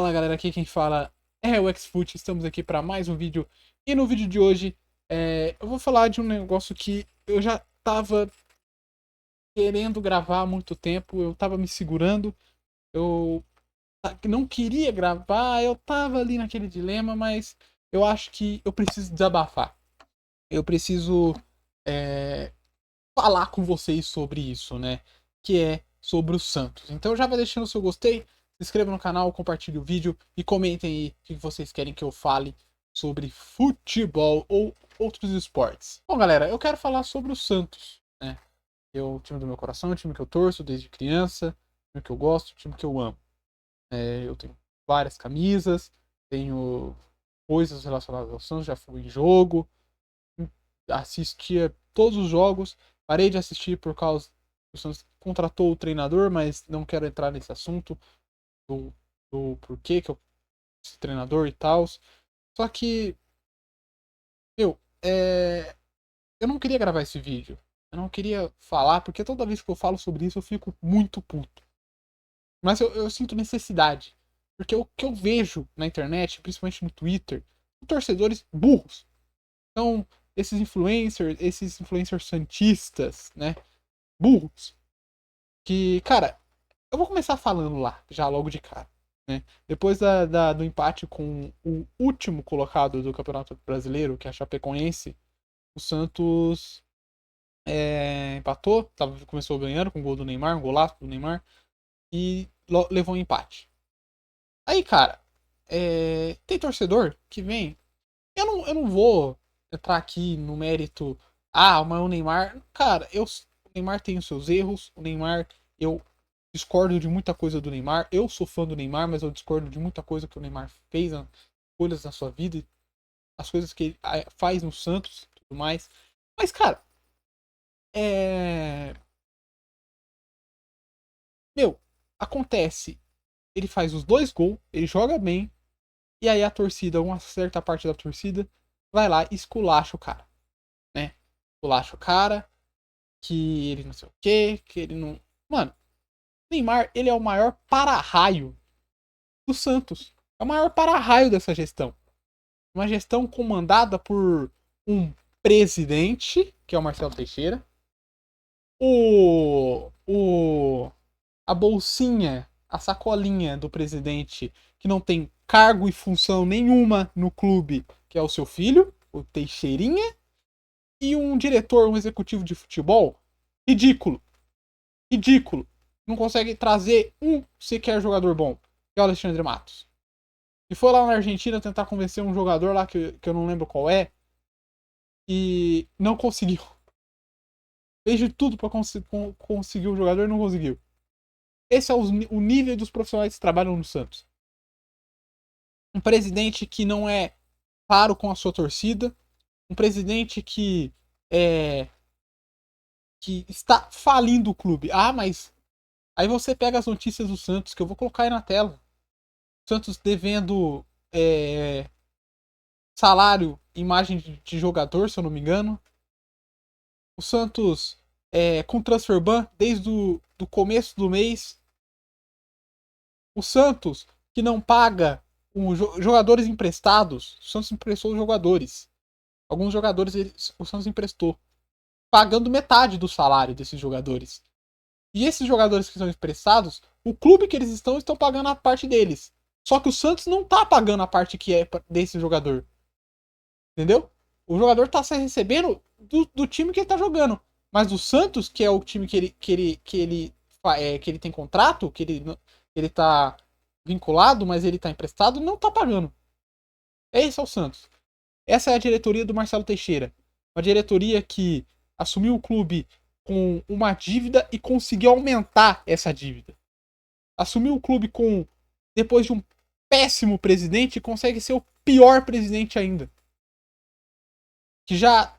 Fala galera, aqui quem fala é o Xfoot, estamos aqui para mais um vídeo. E no vídeo de hoje eu vou falar de um negócio que eu já tava querendo gravar há muito tempo, eu tava me segurando, eu não queria gravar, eu tava ali naquele dilema, mas eu acho que eu preciso desabafar. Eu preciso é, falar com vocês sobre isso, né? Que é sobre o Santos. Então já vai deixando o seu gostei, se inscreva no canal, compartilhe o vídeo e comentem aí o que vocês querem que eu fale sobre futebol ou outros esportes. Bom, galera, eu quero falar sobre o Santos, né? O time do meu coração, o time que eu torço desde criança, o time que eu gosto, o time que eu amo. Eu tenho várias camisas, tenho coisas relacionadas ao Santos, já fui em jogo, assistia todos os jogos, parei de assistir por causa o Santos contratou o treinador, mas não quero entrar nesse assunto do, do porquê que eu esse treinador e tal. Só que, meu, eu não queria gravar esse vídeo. Eu não queria falar, porque toda vez que eu falo sobre isso eu fico muito puto. Mas eu sinto necessidade. Porque o que eu vejo na internet, principalmente no Twitter, são torcedores burros. Então, esses influencers santistas, né? Burros. Que, cara, eu vou começar falando lá, já logo de cara. Né? Depois do empate com o último colocado do Campeonato Brasileiro, que é a Chapecoense, o Santos empatou, começou ganhando com o gol do Neymar, um golaço do Neymar, e levou um empate. Aí, cara, tem torcedor que vem. Eu não vou entrar aqui no mérito. Ah, mas o Neymar. Cara, o Neymar tem os seus erros. O Neymar, eu discordo de muita coisa do Neymar. Eu sou fã do Neymar, mas eu discordo de muita coisa que o Neymar fez, coisas na sua vida, as coisas que ele faz no Santos e tudo mais. Mas, cara, é. Meu, acontece. Ele faz os dois gols, ele joga bem, e aí a torcida, uma certa parte da torcida, vai lá e esculacha o cara, né? Esculacha o cara, que ele não sei o que ele não. Mano, Neymar, ele é o maior para-raio do Santos. É o maior para-raio dessa gestão. Uma gestão comandada por um presidente, que é o Marcelo Teixeira, o a bolsinha, a sacolinha do presidente, que não tem cargo e função nenhuma no clube, que é o seu filho, o Teixeirinha, e um diretor, um executivo de futebol ridículo. Ridículo. Não consegue trazer um sequer jogador bom, que é o Alexandre Matos. E foi lá na Argentina tentar convencer um jogador lá que eu não lembro qual é, e não conseguiu. Fez de tudo pra conseguir o jogador e não conseguiu. Esse é o nível dos profissionais que trabalham no Santos. Um presidente que não é claro com a sua torcida, um presidente que está falindo o clube. Ah, mas aí você pega as notícias do Santos, que eu vou colocar aí na tela. O Santos devendo salário, imagem de jogador, se eu não me engano. O Santos com transfer ban desde o do começo do mês. O Santos que não paga jogadores emprestados. O Santos emprestou jogadores. Alguns jogadores o Santos emprestou, pagando metade do salário desses jogadores. E esses jogadores que são emprestados, o clube que eles estão pagando a parte deles. Só que o Santos não tá pagando a parte que é desse jogador. Entendeu? O jogador tá recebendo do time que ele tá jogando. Mas o Santos, que é o time que ele tem contrato, que ele tá vinculado, mas ele tá emprestado, não tá pagando. Esse é o Santos. Essa é a diretoria do Marcelo Teixeira. Uma diretoria que assumiu o clube com uma dívida e conseguiu aumentar essa dívida. Assumiu o clube depois de um péssimo presidente e consegue ser o pior presidente ainda. Que já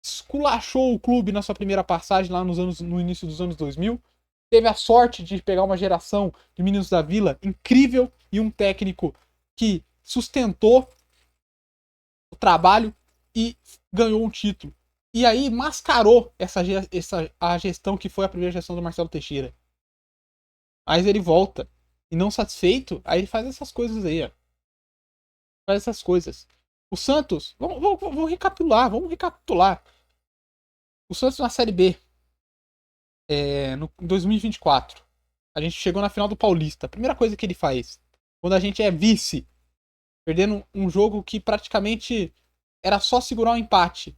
esculachou o clube na sua primeira passagem lá no início dos anos 2000. Teve a sorte de pegar uma geração de meninos da Vila incrível e um técnico que sustentou o trabalho e ganhou um título. E aí mascarou a gestão que foi a primeira gestão do Marcelo Teixeira. Mas ele volta. e não satisfeito, aí ele faz essas coisas aí, ó. Faz essas coisas. O Santos, vamos recapitular, vamos recapitular. O Santos na Série B, em 2024. A gente chegou na final do Paulista. A primeira coisa que ele faz, quando a gente é vice, perdendo um jogo que praticamente era só segurar um empate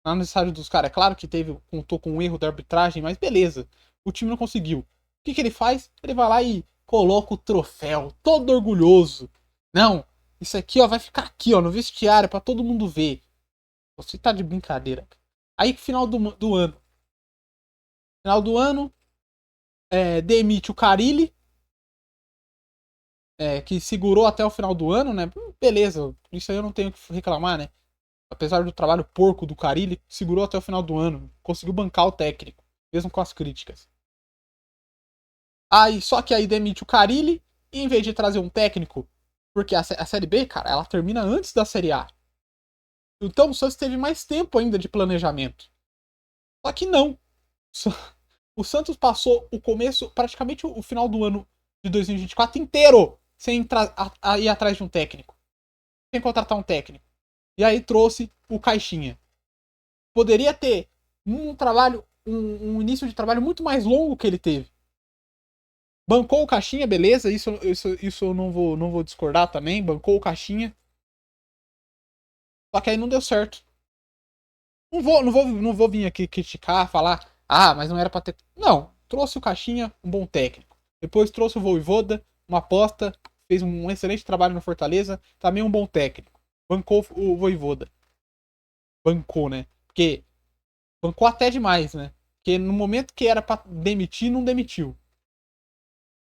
lá no estádio dos caras. É claro que contou com um erro da arbitragem, mas beleza. O time não conseguiu. O que ele faz? Ele vai lá e coloca o troféu, todo orgulhoso. Não, isso aqui ó, vai ficar aqui ó, no vestiário para todo mundo ver. Você tá de brincadeira. Aí, final do ano. Final do ano, demite o Carille, que segurou até o final do ano, né? Beleza, isso aí eu não tenho que reclamar, né? Apesar do trabalho porco do Carille, segurou até o final do ano. Conseguiu bancar o técnico, mesmo com as críticas. Só que aí demite o Carille, e em vez de trazer um técnico, porque a Série B, cara, ela termina antes da Série A. Então o Santos teve mais tempo ainda de planejamento. Só que não. O Santos passou o começo, praticamente o final do ano de 2024 inteiro sem ir atrás de um técnico. Sem contratar um técnico. E aí trouxe o Caixinha. Poderia ter um início de trabalho muito mais longo que ele teve. Bancou o Caixinha, beleza, isso eu não vou discordar também. Bancou o Caixinha. Só que aí não deu certo. Não vou vir aqui criticar, falar, mas não era pra ter. Não, trouxe o Caixinha, um bom técnico. Depois trouxe o Vojvoda, uma aposta, fez um excelente trabalho no Fortaleza, também um bom técnico. Bancou o Vojvoda. Bancou, né? Porque bancou até demais, né? Porque no momento que era pra demitir, não demitiu.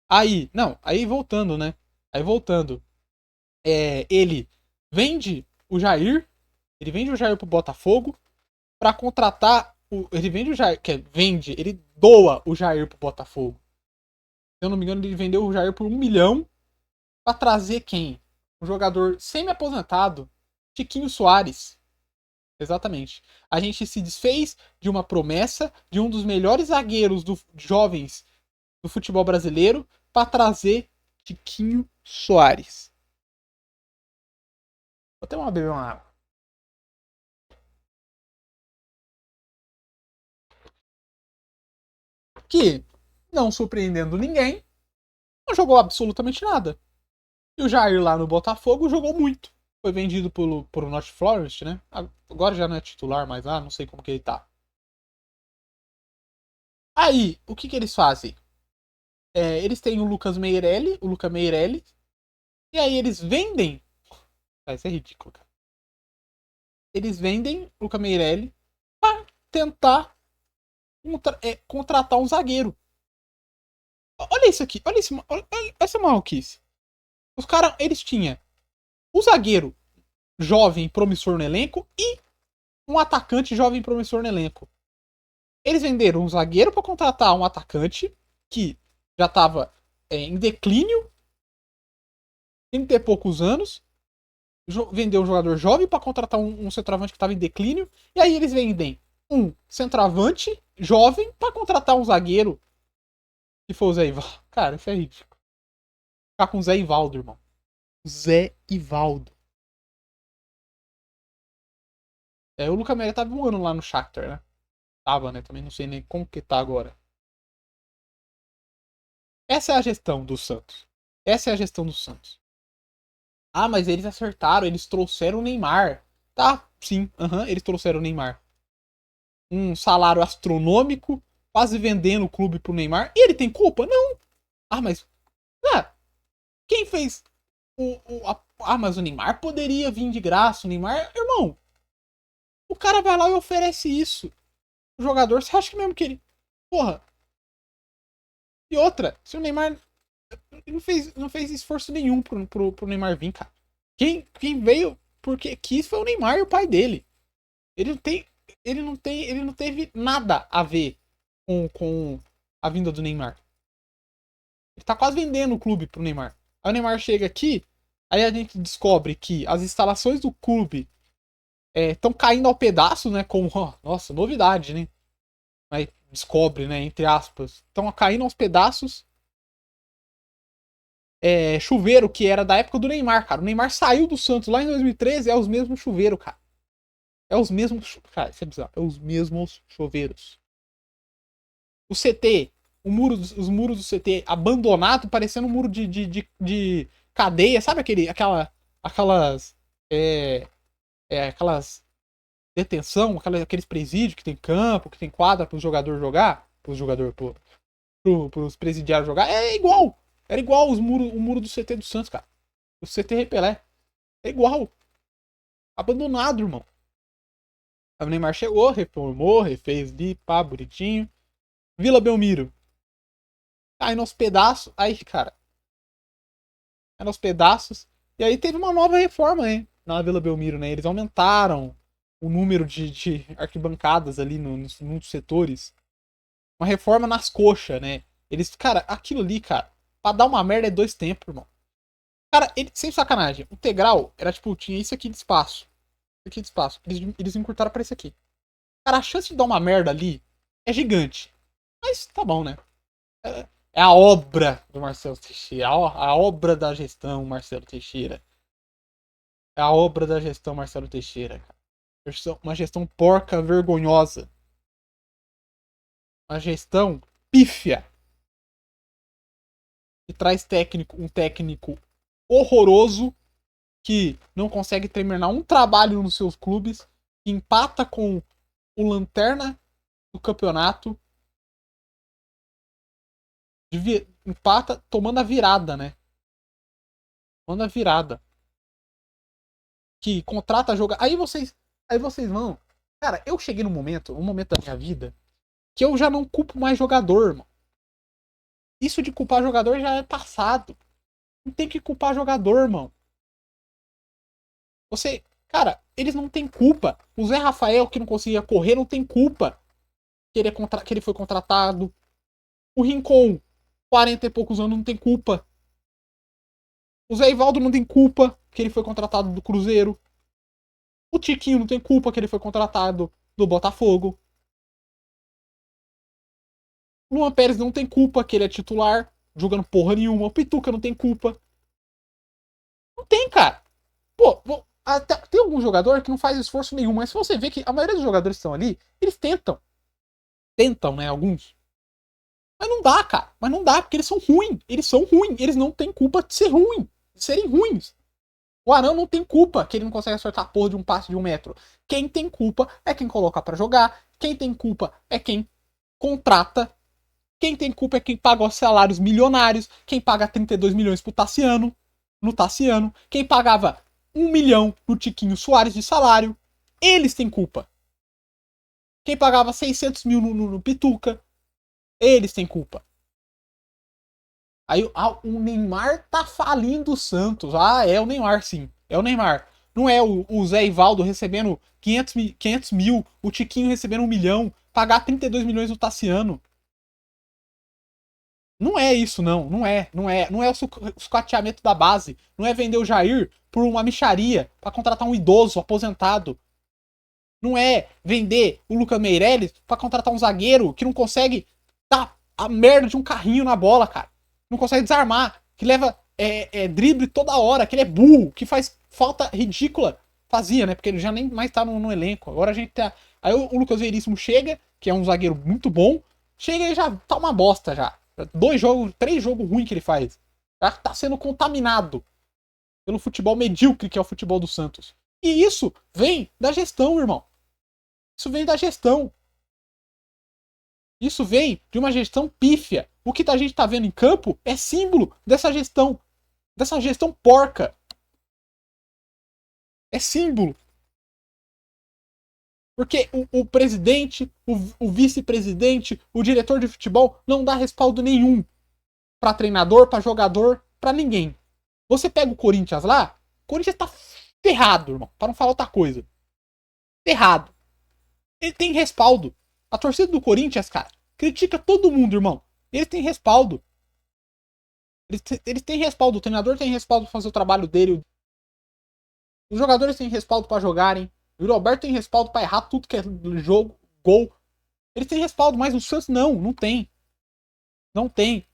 Aí voltando, né? Aí voltando. Ele vende o Jair, ele vende o Jair pro Botafogo pra contratar ele vende o Jair, ele doa o Jair pro Botafogo. Se eu não me engano, ele vendeu o Jair por 1 milhão pra trazer quem? Um jogador semi-aposentado, Tiquinho Soares. Exatamente. A gente se desfez de uma promessa de um dos melhores zagueiros jovens do futebol brasileiro para trazer Tiquinho Soares. Vou até beber uma água. Que, não surpreendendo ninguém, não jogou absolutamente nada. E o Jair lá no Botafogo jogou muito. Foi vendido por North Forest, né? Agora já não é titular, mas não sei como que ele tá. Aí, o que eles fazem? Eles têm o Lucas Meirelli, o Luca Meirelli, e aí eles vendem. Isso é ridículo, cara. Eles vendem o Luca Meirelli pra tentar contratar um zagueiro. Olha isso aqui, olha essa maluquice. Os caras, eles tinham o zagueiro jovem promissor no elenco e um atacante jovem promissor no elenco. Eles venderam um zagueiro para contratar um atacante que já estava em declínio, 30 e poucos anos. Vendeu um jogador jovem para contratar um centroavante que estava em declínio. E aí eles vendem um centroavante jovem para contratar um zagueiro que for o Zé Ivaldo. Cara, isso é ridículo. Ficar com o Zé Ivaldo, irmão. Zé Ivaldo. O Lucas Meira tava um ano lá no Shakhtar, né? Tava, né? Também não sei nem como que tá agora. Essa é a gestão do Santos. Essa é a gestão do Santos. Mas eles acertaram, eles trouxeram o Neymar. Tá, sim, eles trouxeram o Neymar. Um salário astronômico, quase vendendo o clube pro Neymar. E ele tem culpa? Não. Mas. Quem fez mas o Neymar poderia vir de graça. O Neymar, irmão. O cara vai lá e oferece isso. O jogador, você acha que mesmo que ele. Porra. E outra, se o Neymar não fez esforço nenhum pro Neymar vir, cara. Quem veio porque quis foi o Neymar e o pai dele. Ele não tem. Ele não teve nada a ver com a vinda do Neymar. Ele tá quase vendendo o clube pro Neymar. Aí o Neymar chega aqui, aí a gente descobre que as instalações do clube estão caindo ao pedaço, né? Como, nossa, novidade, né? Aí descobre, né? Entre aspas. Estão caindo aos pedaços. chuveiro que era da época do Neymar, cara. O Neymar saiu do Santos lá em 2013, é os mesmos chuveiros, cara. É os mesmos. Cara, isso é bizarro. É os mesmos chuveiros. O CT, os muros do CT abandonado, parecendo um muro de cadeia. Sabe aquelas. É, aquelas detenção, aqueles presídios que tem campo, que tem quadra para os jogadores jogar. Para os jogadores, pros presidiários jogar. É igual. Era igual o muro do CT do Santos, cara. O CT Repelé. É igual. Abandonado, irmão. Aí o Neymar chegou, reformou, refez ali, pá, bonitinho. Vila Belmiro. Aí nos pedaços. Aí, cara. Aí nos pedaços. E aí teve uma nova reforma, hein? Na Vila Belmiro, né? Eles aumentaram o número de arquibancadas ali nos setores. Uma reforma nas coxas, né? Eles, cara, aquilo ali, cara, pra dar uma merda é 2 tempos, irmão. Cara, ele, sem sacanagem, o integral era tipo, tinha isso aqui de espaço. Isso aqui de espaço. Eles encurtaram pra esse aqui. Cara, a chance de dar uma merda ali é gigante. Mas tá bom, né? É a obra do Marcelo Teixeira. A obra da gestão Marcelo Teixeira. É a obra da gestão Marcelo Teixeira, cara. Uma gestão porca, vergonhosa. Uma gestão pífia. Que traz um técnico horroroso que não consegue terminar um trabalho nos seus clubes, que empata com o lanterna do campeonato, empata tomando a virada, né? Tomando a virada. Que contrata joga. Aí vocês vão. Cara, eu cheguei num momento, um momento da minha vida, que eu já não culpo mais jogador, irmão. Isso de culpar jogador já é passado. Não tem que culpar jogador, irmão. Você, cara, eles não têm culpa. O Zé Rafael, que não conseguia correr, não tem culpa que ele foi contratado. O Rincon, 40 e poucos anos, não tem culpa. O Zé Ivaldo não tem culpa que ele foi contratado do Cruzeiro. O Tiquinho não tem culpa que ele foi contratado do Botafogo. O Luan Pérez não tem culpa que ele é titular, jogando porra nenhuma. O Pituca não tem culpa. Não tem, cara. Pô, até, tem algum jogador que não faz esforço nenhum, mas se você vê que a maioria dos jogadores que estão ali, eles tentam. Tentam, né? Alguns. Mas não dá, cara. Mas não dá, porque eles são ruins. Eles são ruins. Eles não têm culpa de ser ruim. De serem ruins. O Arão não tem culpa que ele não consegue acertar a porra de um passe de 1 metro. Quem tem culpa é quem coloca para jogar. Quem tem culpa é quem contrata. Quem tem culpa é quem paga os salários milionários. Quem paga 32 milhões pro Tassiano. No Tassiano. Quem pagava 1 milhão no Tiquinho Soares de salário. Eles têm culpa. Quem pagava 600 mil no Pituca. Eles têm culpa. Aí o Neymar tá falindo o Santos. Ah, é o Neymar, sim. É o Neymar. Não é o Zé Ivaldo recebendo 500 mil, o Tiquinho recebendo 1 milhão, pagar 32 milhões do Tassiano. Não é isso, não. Não é. Não é o sucateamento da base. Não é vender o Jair por uma micharia para contratar um idoso aposentado. Não é vender o Lucas Meirelles para contratar um zagueiro que não consegue dar a merda de um carrinho na bola, cara. Não consegue desarmar, que leva drible toda hora, que ele é burro, que faz falta ridícula. Fazia, né? Porque ele já nem mais tá no elenco. Agora a gente tá. Aí o Lucas Veríssimo chega, que é um zagueiro muito bom, chega e já tá uma bosta já. 2 jogos, 3 jogos ruins que ele faz. Já tá sendo contaminado pelo futebol medíocre que é o futebol do Santos. E isso vem da gestão, irmão. Isso vem da gestão. Isso vem de uma gestão pífia. O que a gente tá vendo em campo é símbolo dessa gestão. Dessa gestão porca. É símbolo. Porque o presidente, o vice-presidente, o diretor de futebol não dá respaldo nenhum para treinador, para jogador, para ninguém. Você pega o Corinthians lá, o Corinthians tá ferrado, irmão. Para não falar outra coisa. Ferrado. Ele tem respaldo. A torcida do Corinthians, cara, critica todo mundo, irmão. Ele tem respaldo. Eles têm respaldo. O treinador tem respaldo pra fazer o trabalho dele. Os jogadores têm respaldo para jogarem. O Roberto tem respaldo para errar tudo que é jogo, gol. Eles têm respaldo, mas o Santos não tem. Não tem.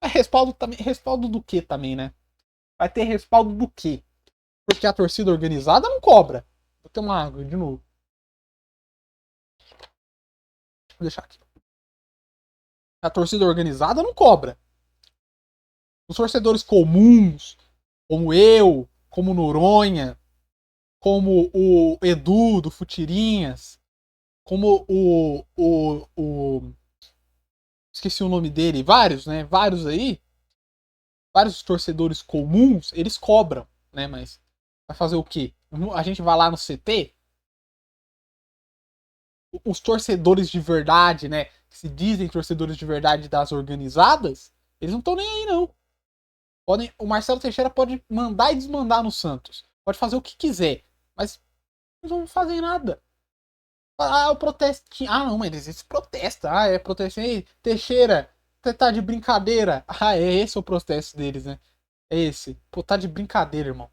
Respaldo também, respaldo do que também, né? Vai ter respaldo do quê? Porque a torcida organizada não cobra. Vou ter uma água de novo. Vou deixar aqui. A torcida organizada não cobra. Os torcedores comuns, como eu, como o Noronha, como o Edu do Futirinhas, como esqueci o nome dele, vários, né? Vários aí, vários torcedores comuns, eles cobram, né? Mas vai fazer o quê? A gente vai lá no CT, os torcedores de verdade, né? Que se dizem torcedores de verdade das organizadas, eles não estão nem aí, não. O Marcelo Teixeira pode mandar e desmandar no Santos. Pode fazer o que quiser. Mas eles não fazem nada. Ah, o protesto. Ah, não, mas eles protestam. Ah, é protesto. Ei, Teixeira, você tá de brincadeira. Ah, é esse o protesto deles, né? É esse. Pô, tá de brincadeira, irmão.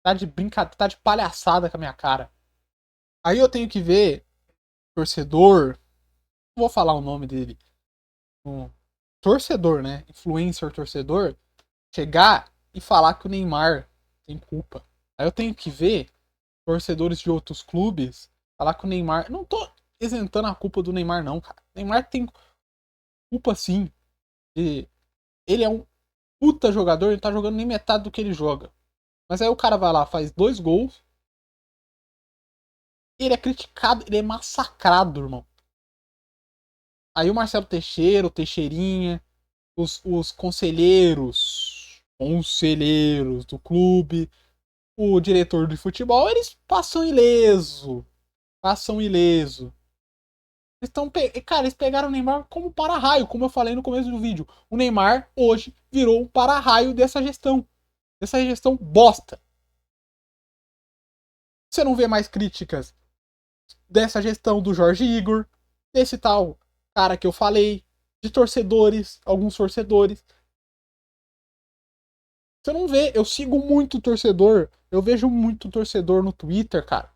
Tá de brincadeira, tá de palhaçada com a minha cara. Aí eu tenho que ver torcedor. Não vou falar o nome dele. Um torcedor, né? Influencer torcedor. Chegar e falar que o Neymar tem culpa. Aí eu tenho que ver torcedores de outros clubes falar que o Neymar. Não tô isentando a culpa do Neymar, não, cara. O Neymar tem culpa sim. De... Ele é um puta jogador, ele tá jogando nem metade do que ele joga. Mas aí o cara vai lá, faz 2 gols. Ele é criticado, ele é massacrado, irmão. Aí o Marcelo Teixeira, o Teixeirinha, os conselheiros do clube, o diretor de futebol, eles passam ileso. Passam ileso. Cara, eles pegaram o Neymar como para-raio, como eu falei no começo do vídeo. O Neymar hoje virou um para-raio dessa gestão. Dessa gestão bosta. Você não vê mais críticas dessa gestão do Jorge Igor, desse tal cara que eu falei, de torcedores, alguns torcedores. Você não vê, eu sigo muito torcedor, eu vejo muito torcedor no Twitter, cara.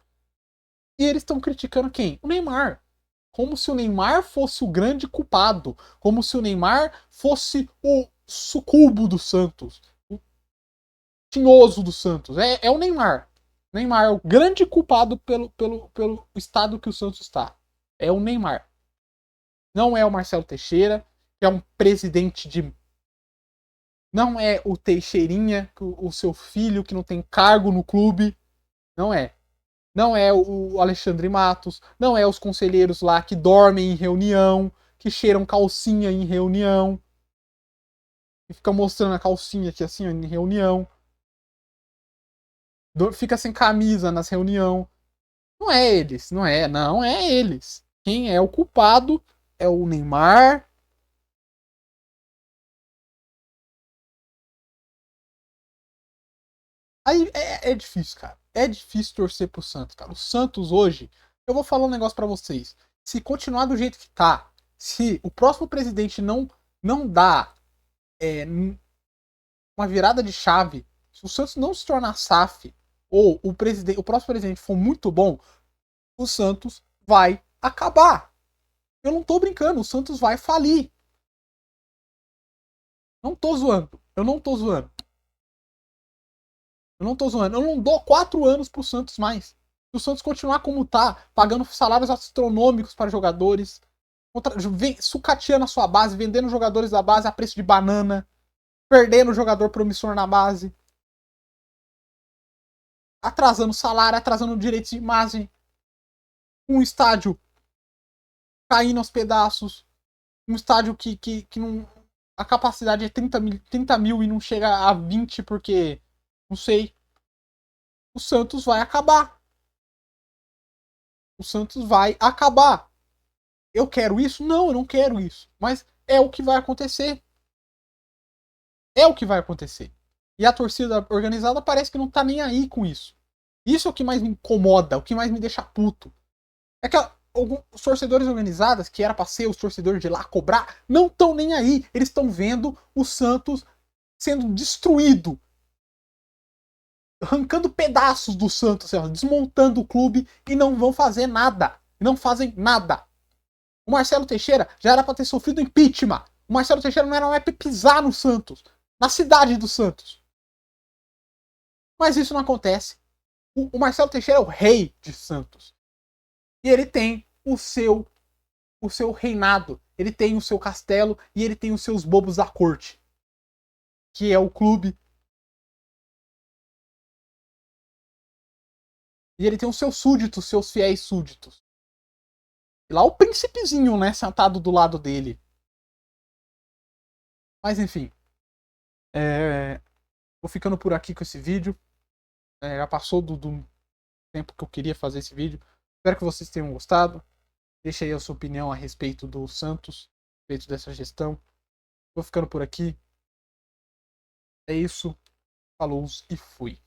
E eles estão criticando quem? O Neymar. Como se o Neymar fosse o grande culpado. Como se o Neymar fosse o sucubo do Santos. O tinhoso do Santos. É o Neymar. O Neymar é o grande culpado pelo estado que o Santos está. É o Neymar. Não é o Marcelo Teixeira, que é um presidente de. Não é o Teixeirinha, o seu filho, que não tem cargo no clube. Não é. Não é o Alexandre Matos, não é os conselheiros lá que dormem em reunião, que cheiram calcinha em reunião, que ficam mostrando a calcinha aqui assim em reunião, fica sem camisa nas reuniões. Não é eles, não é eles. Quem é o culpado é o Neymar. Aí é difícil, cara. É difícil torcer pro Santos, cara. O Santos hoje, eu vou falar um negócio para vocês. Se continuar do jeito que tá, se o próximo presidente não dá uma virada de chave, se o Santos não se tornar SAF, ou o próximo presidente for muito bom, o Santos vai acabar. Eu não tô brincando, o Santos vai falir. Não tô zoando. Eu não tô zoando. Eu não tô zoando. Eu não dou 4 anos pro Santos mais. Se o Santos continuar como tá, pagando salários astronômicos para jogadores, sucateando a sua base, vendendo jogadores da base a preço de banana, perdendo jogador promissor na base, atrasando salário, atrasando direitos de imagem, um estádio caindo aos pedaços, um estádio que não, a capacidade é 30 mil e não chega a 20 porque, não sei, o Santos vai acabar. O Santos vai acabar. Eu quero isso? Não, eu não quero isso. Mas é o que vai acontecer. É o que vai acontecer. E a torcida organizada parece que não tá nem aí com isso. Isso é o que mais me incomoda, o que mais me deixa puto. É que os torcedores organizados, que era pra ser os torcedores de lá cobrar, não estão nem aí. Eles estão vendo o Santos sendo destruído. Arrancando pedaços do Santos, assim, desmontando o clube e não vão fazer nada. Não fazem nada. O Marcelo Teixeira já era pra ter sofrido impeachment. O Marcelo Teixeira não era mais pra pisar no Santos, na cidade do Santos. Mas isso não acontece. O Marcelo Teixeira é o rei de Santos. E ele tem o seu reinado. Ele tem o seu castelo e ele tem os seus bobos da corte. Que é o clube. E ele tem os seus súditos, seus fiéis súditos. E lá o príncipezinho, né, sentado do lado dele. Mas enfim. Vou ficando por aqui com esse vídeo. Já passou do tempo que eu queria fazer esse vídeo. Espero que vocês tenham gostado. Deixe aí a sua opinião a respeito do Santos, a respeito dessa gestão. Vou ficando por aqui. É isso. Falou e fui.